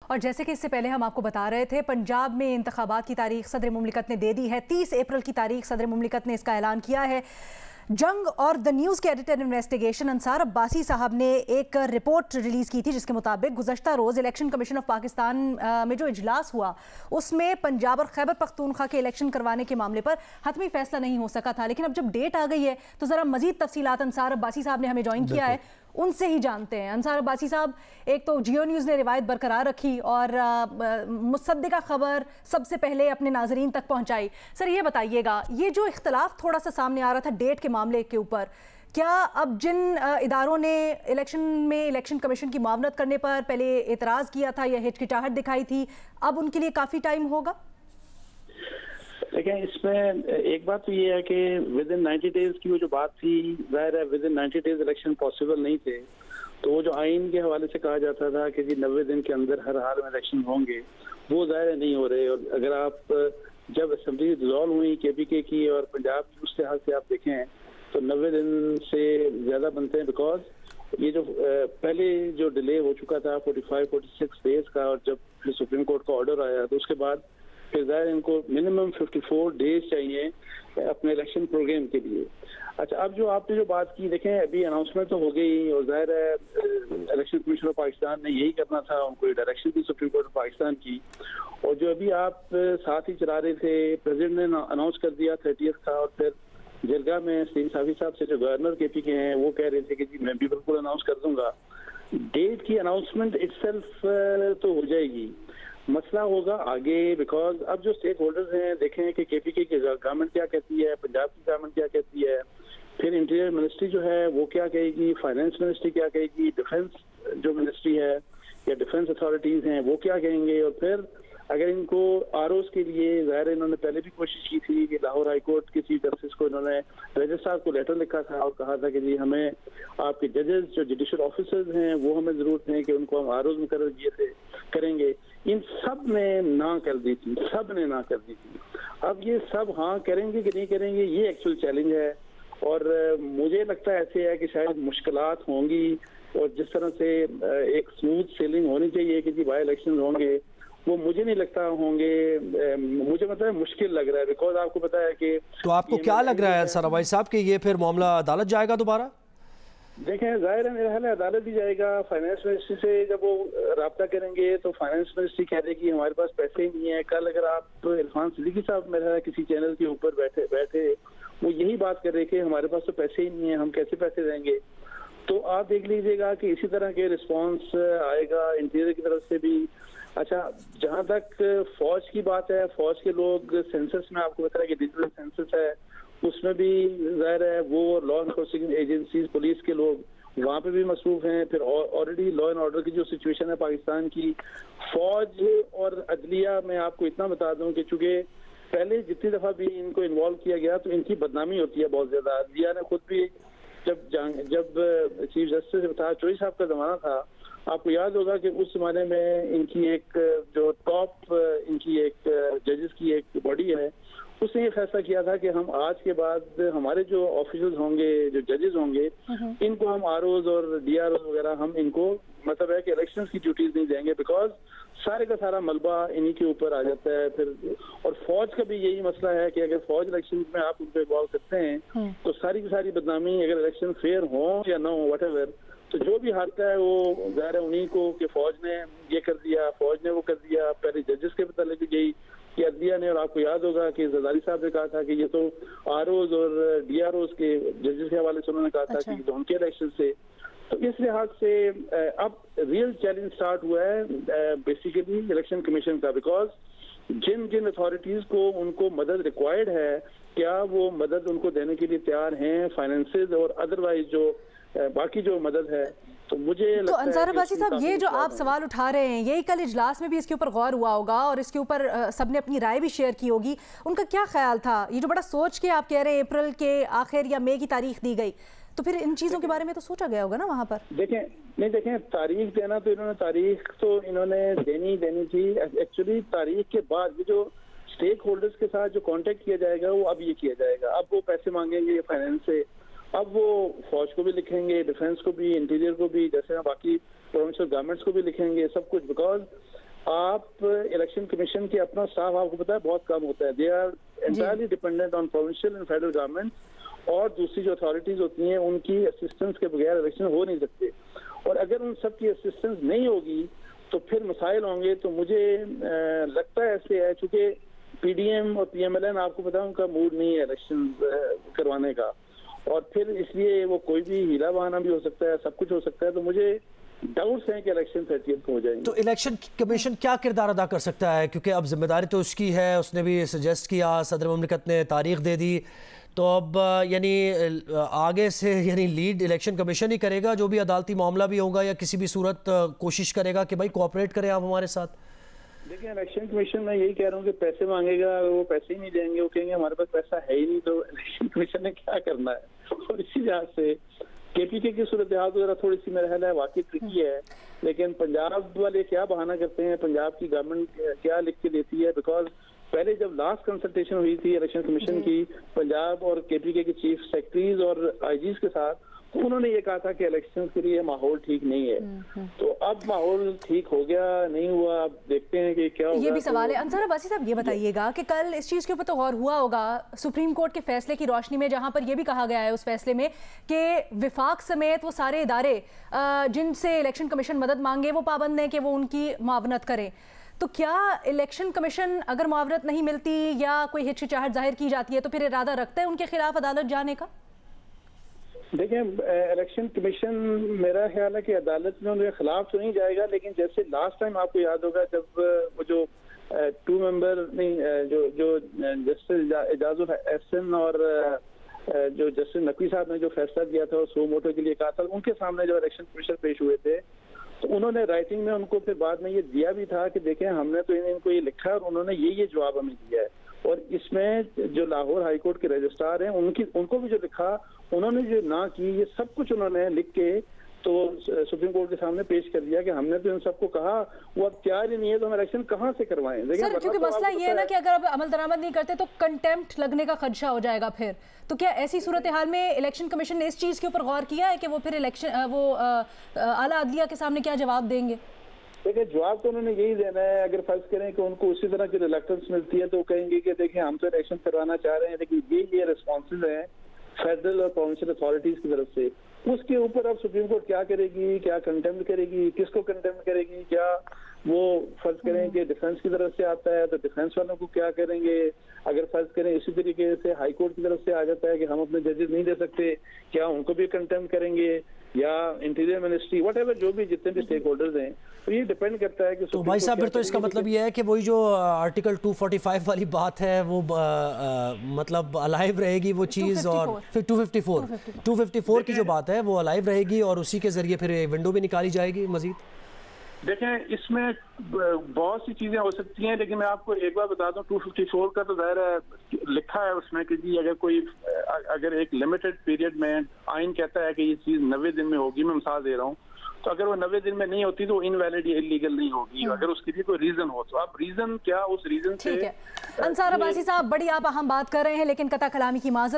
और जैसे कि इससे पहले हम आपको बता रहे थे, पंजाब में इंतखाबात की तारीख सदर मुमलिकत ने दे दी है। 30 अप्रैल की तारीख सदर मुमलिकत ने इसका ऐलान किया है। जंग और द न्यूज़ के एडिटर इन्वेस्टिगेशन अंसार अब्बासी साहब ने एक रिपोर्ट रिलीज़ की थी, जिसके मुताबिक गुज़श्ता रोज़ इलेक्शन कमीशन ऑफ पाकिस्तान में जो इजलास हुआ उसमें पंजाब और खैबर पख्तूनख्वा के इलेक्शन करवाने के मामले पर हतमी फैसला नहीं हो सका था। लेकिन अब जब डेट आ गई है तो ज़रा मज़ीद तफसीलात अंसार अब्बासी साहब ने हमें ज्वाइन किया है, उनसे ही जानते हैं। अंसार अब्बासी साहब, एक तो जियो न्यूज़ ने रिवायत बरकरार रखी और मुसद्दिका खबर सबसे पहले अपने नाजरीन तक पहुंचाई। सर ये बताइएगा, ये जो इख्तलाफ थोड़ा सा सामने आ रहा था डेट के मामले के ऊपर, क्या अब जिन इदारों ने इलेक्शन कमीशन की मुआवनत करने पर पहले एतराज़ किया था या हिचकिचाहट दिखाई थी, अब उनके लिए काफ़ी टाइम होगा? देखिए, इसमें एक बात तो ये है कि विद इन 90 डेज की वो जो बात थी, जाहिर है with in 90 days election possible नहीं थे। तो वो जो आइन के हवाले से कहा जाता था कि जी 90 दिन के अंदर हर हाल में इलेक्शन होंगे, वो जाहिर नहीं हो रहे। और अगर आप जब असेंबली डिसॉल्व हुई KPK की और पंजाब की, उस लिहाज से आप देखें तो 90 दिन से ज़्यादा बनते हैं। बिकॉज ये जो पहले जो डिले हो चुका था 45-46 डेज का, और जब फिर सुप्रीम कोर्ट का ऑर्डर आया तो उसके बाद फिर ज़ाहिर इनको मिनिमम 54 डेज चाहिए अपने इलेक्शन प्रोग्राम के लिए। अच्छा, अब जो आपने जो बात की, देखें अभी अनाउंसमेंट तो हो गई और जाहिर है इलेक्शन कमीशन ऑफ पाकिस्तान ने यही करना था, उनको डायरेक्शन थी सुप्रीम कोर्ट ऑफ पाकिस्तान की। और जो अभी आप साथ ही चला रहे थे, प्रेसिडेंट ने अनाउंस कर दिया 30 का, और फिर जलगा में सलीम साफी साहब से जो गवर्नर KPK हैं वो कह रहे थे कि जी मैं भी बिल्कुल अनाउंस कर दूंगा। डेट की अनाउंसमेंट इटसेल्फ तो हो जाएगी, मसला होगा आगे। बिकॉज अब जो स्टेक होल्डर्स हैं, देखें कि KPK की गवर्नमेंट क्या कहती है, पंजाब की गवर्नमेंट क्या कहती है, फिर इंटीरियर मिनिस्ट्री जो है वो क्या कहेगी, फाइनेंस मिनिस्ट्री क्या कहेगी, डिफेंस जो मिनिस्ट्री है या डिफेंस अथॉरिटीज हैं वो क्या कहेंगे। और फिर अगर इनको ROs के लिए, ज़ाहिर इन्होंने पहले भी कोशिश की थी कि लाहौर हाई कोर्ट के चीफ जस्टिस को इन्होंने रजिस्ट्रार को लेटर लिखा था और कहा था कि जी हमें आपके जजेस जो जुडिशल ऑफिसर्स हैं वो हमें ज़रूरत है कि उनको हम ROs मुकर्रर किए थे करेंगे। इन सब ने ना कर दी थी, सब ने ना कर दी थी। अब ये सब हाँ करेंगे कि नहीं करेंगे, ये एक्चुअल चैलेंज है। और मुझे लगता है ऐसे है कि शायद मुश्किलात होंगी, और जिस तरह से एक स्मूथ सेलिंग होनी चाहिए कि जी बाई इलेक्शन होंगे, वो मुझे नहीं लगता होंगे। मुझे मतलब मुश्किल लग रहा है। बिकॉज आपको पता है कि तो आपको क्या लग रहा है सर भाई साहब कि ये फिर मामला अदालत जाएगा दोबारा? देखें, जाहिर है मेरा ख्याल है अदालत भी जाएगा। फाइनेंस मिनिस्ट्री से जब वो रब्ता करेंगे तो फाइनेंस मिनिस्ट्री कह देगी हमारे पास पैसे ही नहीं है। कल अगर आप इरफान सिद्दीकी साहब मेरा किसी चैनल के ऊपर बैठे वो यही बात कर रहे कि हमारे पास तो पैसे ही नहीं है, हम कैसे पैसे देंगे। तो आप देख लीजिएगा कि इसी तरह के रिस्पॉन्स आएगा इंटीरियर की तरफ से भी। अच्छा, जहाँ तक फौज की बात है, फौज के लोग सेंसस में आपको पता है कि डिजिटल सेंसस है, उसमें भी जाहिर है वो लॉ एनफोर्सिंग एजेंसीज, पुलिस के लोग वहाँ पे भी मसरूफ हैं। फिर ऑलरेडी लॉ एंड ऑर्डर की जो सिचुएशन है पाकिस्तान की, फौज और अदलिया में आपको इतना बता दूं कि चूंकि पहले जितनी दफा भी इनको इन्वॉल्व किया गया तो इनकी बदनामी होती है बहुत ज्यादा। अदलिया ने खुद भी जब चीफ जस्टिस था चौधरी साहब का जमाना था, आपको याद होगा कि उस जमाने में इनकी एक जो टॉप इनकी एक जजेस की एक बॉडी है, उसने ये फैसला किया था कि हम आज के बाद हमारे जो ऑफिसर्स होंगे, जो जजेस होंगे, इनको हम ROs और DROs वगैरह हम इनको मतलब है कि इलेक्शंस की ड्यूटीज नहीं देंगे। बिकॉज सारे का सारा मलबा इन्हीं के ऊपर आ जाता है। फिर और फौज का भी यही मसला है कि अगर फौज इलेक्शन में आप उनको इन्वॉल्व करते हैं तो सारी की सारी बदनामी, अगर इलेक्शन फेयर हो या ना हो व्हाटएवर, तो जो भी हारता है वो ज़ाहिर है उन्हीं को कि फौज ने ये कर दिया, फौज ने वो कर दिया। पहले जजेस के मतलब भी यही कि अदलिया ने, और आपको याद होगा कि जरदारी साहब ने कहा था कि ये तो ROs और DROs के जजेस के हवाले से उन्होंने कहा था कि जो उनके इलेक्शन से। तो इस लिहाज से अब रियल चैलेंज स्टार्ट हुआ है बेसिकली इलेक्शन कमीशन का। बिकॉज जिन जिन अथॉरिटीज को उनको मदद रिक्वायर्ड है, क्या वो मदद उनको देने के लिए तैयार हैं, फाइनेंसेस और अदरवाइज जो बाकी जो मदद है। तो मुझे तो अंसार अब्बासी साहब, ये जो आप सवाल उठा रहे हैं, यही कल इजलास में भी इसके ऊपर गौर हुआ होगा और इसके ऊपर सबने अपनी राय भी शेयर की होगी। उनका क्या ख्याल था? ये जो बड़ा सोच के आप कह रहे हैं अप्रैल के आखिर या मई की तारीख दी गई, तो फिर इन चीज़ों के बारे में तो सोचा गया होगा ना वहाँ पर? देखें तारीख देना तो इन्होंने देनी थी। एक्चुअली तारीख के बाद ये जो स्टेक होल्डर्स के साथ जो कांटेक्ट किया जाएगा वो अब ये किया जाएगा। अब वो पैसे मांगेंगे फाइनेंस से, अब वो फौज को भी लिखेंगे, डिफेंस को भी, इंटीरियर को भी, जैसे बाकी प्रोविंशियल गवर्नमेंट्स को भी लिखेंगे, सब कुछ। बिकॉज आप इलेक्शन कमीशन के अपना स्टाफ आपको पता है बहुत कम होता है, they are entirely dependent on provincial and federal government, और दूसरी जो अथॉरिटीज होती हैं उनकी असिस्टेंस के बगैर इलेक्शन हो नहीं सकते। और अगर उन सब की असिस्टेंस नहीं होगी तो फिर मसाइल होंगे। तो मुझे लगता है ऐसे है, चूंकि पीडीएम और पीएमएलएन आपको पता है उनका मूड नहीं है इलेक्शन करवाने का, और फिर इसलिए वो कोई भी हीला बहाना भी हो सकता है, सब कुछ हो सकता है। तो मुझे डाउट्स हैं कि इलेक्शन 30 को हो जाएंगे। तो इलेक्शन कमीशन क्या किरदार अदा कर सकता है, क्योंकि अब जिम्मेदारी तो उसकी है, उसने भी सजेस्ट किया, सदर मुमलिकत ने तारीख दे दी, तो अब यानी आगे से यानी लीड इलेक्शन कमीशन ही करेगा, जो भी अदालती मामला भी होगा या किसी भी सूरत कोशिश करेगा कि भाई कोऑपरेट करें आप हमारे साथ। देखिए इलेक्शन कमीशन में यही कह रहा हूँ कि पैसे मांगेगा, वो पैसे ही नहीं देंगे, वो कहेंगे हमारे पास पैसा है ही नहीं, तो इलेक्शन कमीशन ने क्या करना है। और इसी लिहाज से केपीके की सूरत हाल तो थोड़ी सी मेरा ख्याल है वाकई ट्रिकी है, लेकिन पंजाब वाले क्या बहाना करते हैं, पंजाब की गवर्नमेंट क्या लिख के देती है, बिकॉज पहले जब लास्ट कंसल्टेशन हुई थी इलेक्शन कमीशन की पंजाब और केपीके के चीफ सेक्रेटरीज और आईजीज के साथ, तो उन्होंने ये कहा था कि इलेक्शन के लिए माहौल ठीक नहीं है। तो अब माहौल ठीक हो गया नहीं हुआ, अब देखते हैं कि क्या होगा। ये भी सवाल है। अंसार अब्बासी साहब ये बताइएगा कि कल इस चीज़ के ऊपर तो गौर हुआ होगा सुप्रीम कोर्ट के फैसले की रोशनी में, जहां पर यह भी कहा गया है उस फैसले में कि विफाक समेत वो सारे इदारे जिनसे इलेक्शन कमीशन मदद मांगे वो पाबंद हैं कि वो उनकी मुआवनत करें। तो क्या इलेक्शन कमीशन अगर मुआवनत नहीं मिलती या कोई हिचकिचाहट जाहिर की जाती है तो फिर इरादा रखता है उनके खिलाफ अदालत जाने का? देखिए इलेक्शन कमीशन मेरा ख्याल है कि अदालत में उनके खिलाफ तो नहीं जाएगा, लेकिन जैसे लास्ट टाइम आपको याद होगा जब वो जो 2 मेंबर नहीं जो जस्टिस एजाजुल एहसन और जो जस्टिस नकवी साहब ने जो फैसला दिया था और सो मोटो के लिए कहा था, उनके सामने जो इलेक्शन कमीशन पेश हुए थे, तो उन्होंने राइटिंग में उनको फिर बाद में ये दिया भी था कि देखें हमने तो इनको ये लिखा है और उन्होंने ये जवाब हमें दिया है। और इसमें जो लाहौर हाई कोर्ट के रजिस्ट्रार हैं उनको भी जो लिखा, उन्होंने जो ना की, ये सब कुछ उन्होंने लिख के तो सुप्रीम कोर्ट के सामने पेश कर दिया कि हमने तो इन सबको कहा, वो अब तैयार ही नहीं है, तो हम इलेक्शन कहाँ से करवाएं। सर क्योंकि मसला ये है ना कि अगर अब अमल दरामद नहीं करते तो कंटेम्प्ट लगने का खदशा हो जाएगा फिर। तो क्या ऐसी सूरत हाल में इलेक्शन कमीशन ने इस चीज़ के ऊपर गौर किया है कि वो फिर इलेक्शन आला अदलिया के सामने क्या जवाब देंगे? देखिए जवाब तो उन्होंने यही देना है। अगर फर्ज करें कि उनको उसी तरह की रिलक्टेंस मिलती है तो कहेंगे कि देखिए हम तो इलेक्शन करवाना चाह रहे हैं, लेकिन ये रिस्पॉन्सेज हैं फेडरल और प्रोविंशियल अथॉरिटीज की तरफ से। उसके ऊपर अब सुप्रीम कोर्ट क्या करेगी, क्या कंटेम्प्ट करेगी, किसको कंटेम्प्ट करेगी, क्या वो फर्ज करें कि डिफेंस की तरफ से आता है तो डिफेंस वालों को क्या करेंगे, अगर फर्ज करें इसी तरीके से हाई कोर्ट की तरफ से आ जाता है कि हम अपने जजेस नहीं दे सकते, क्या उनको भी कंटेम्प्ट करेंगे, या इंटीरियर मिनिस्ट्री व्हाटएवर जो भी जितने भी स्टेक होल्डर्स हैं। तो ये डिपेंड करता है कि तो भाई साहब फिर तो इसका मतलब ये है कि वही जो आर्टिकल 245 वाली बात है वो मतलब अलाइव रहेगी वो चीज़, और फिर 254 की जो बात है वो अलाइव रहेगी और उसी के जरिए फिर विंडो भी निकाली जाएगी मजीद। देखें इसमें बहुत सी चीजें हो सकती हैं, लेकिन मैं आपको एक बार बता दूं 254 का तो ज़ाहिर है लिखा है उसमें कि जी अगर एक लिमिटेड पीरियड में आइन कहता है कि ये चीज 90 दिन में होगी, मैं मिसाल दे रहा हूँ, तो अगर वो 90 दिन में नहीं होती तो इनवैलिड या इलीगल नहीं होगी, अगर उसके लिए कोई रीजन हो। तो अब रीजन क्या, उस रीजन से अंसार अब्बासी साहब बड़ी आप अहम बात कर रहे हैं, लेकिन कता कलामी की माजरत।